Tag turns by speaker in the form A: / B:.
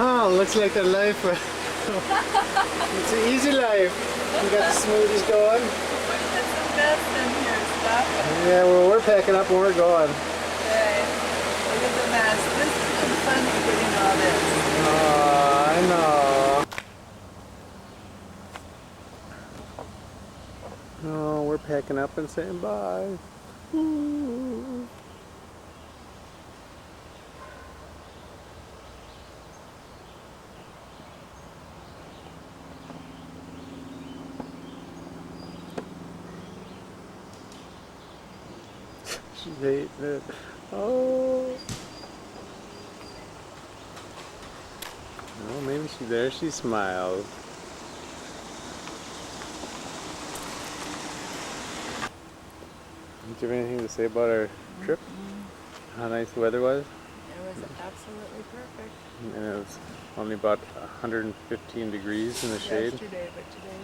A: Oh, looks like the life. It's an easy life. We got the smoothies going.
B: Put some best in here, stuff.
A: Yeah, well, we're packing up and we're going.
B: Okay. Look at the mess. This has been fun getting all this.
A: Oh, I know. Oh, we're packing up and saying bye. Ooh. She's hating it. Oh. Oh, maybe she smiles. Do you have anything to say about our trip? How nice the weather was?
B: It was absolutely perfect.
A: And it was only about 115 degrees in the shade.
B: Yesterday, but today